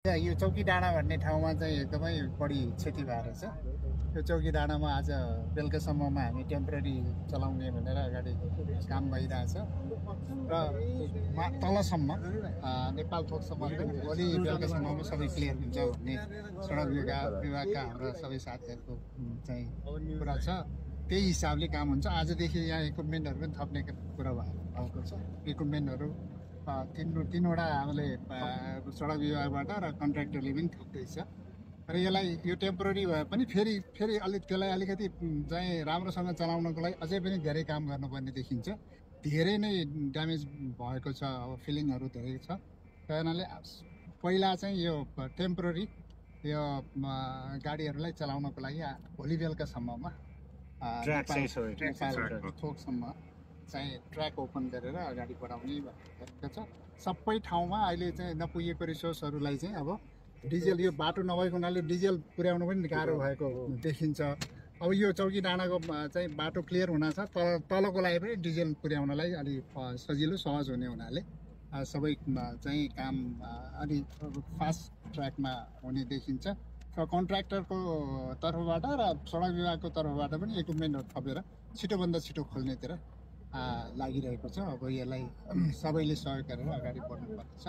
यो चौकी डाँडा भन्ने ठाउँमा चाहिँ एकदमै बढी क्षति भएको रहेछ। यो चौकी डाँडामा आज बेलुकासम्ममा हामी टेम्पोरेरी चलाउने भनेर अगाडि काम भइरहेछ र तलसम्म नेपाल थोकसम्म भोलि बेलुकासम्ममा सबै क्लियर हुन्छ भन्ने सडक विभागका हाम्रा सबै साथीहरूको चाहिँ कुरा छ। त्यही हिसाबले काम हुन्छ। आजदेखि यहाँ इक्विपमेन्टहरू पनि थप्ने कुरा भएको छ। इक्विपमेन्टहरू तीनवटा हामीले सडक विभागबाट र कन्ट्र्याक्टरले पनि थप्दैछ र यसलाई यो टेम्पोररी भए पनि फेरि त्यसलाई अलिकति चाहिँ राम्रोसँग चलाउनको लागि अझै पनि धेरै काम गर्नुपर्ने देखिन्छ। धेरै नै ड्यामेज भएको छ, अब फिलिङहरू धेरै छ। त्यही कारणले पहिला चाहिँ यो टेम्पोररी यो गाडीहरूलाई चलाउनको लागि भोलि बेलुकासम्ममा थोकसम्म चाहिँ ट्र्याक ओपन गरेर अगाडि बढाउने भनेको छ। सबै ठाउँमा अहिले चाहिँ नपुगेको रिसोर्सहरूलाई चाहिँ अब डिजेल, यो बाटो नभएको हुनाले डिजेल पुर्याउनु पनि गाह्रो भएको देखिन्छ। अब यो चौकी डाँडाको चाहिँ बाटो क्लियर हुन छ, तलको लागि पनि डिजेल पुर्याउनलाई अलिक सजिलो सहज हुने हुनाले सबै चाहिँ काम अलिक फास्ट ट्र्याकमा हुने देखिन्छ। र कन्ट्र्याक्टरको तर्फबाट र सडक विभागको तर्फबाट पनि इक्विपमेन्टहरू थपेर छिटोभन्दा छिटो खोल्नेतिर लागिरहेको छ। अब यसलाई सबैले सहयोग गरेर अगाडि बढ्नुपर्नेछ।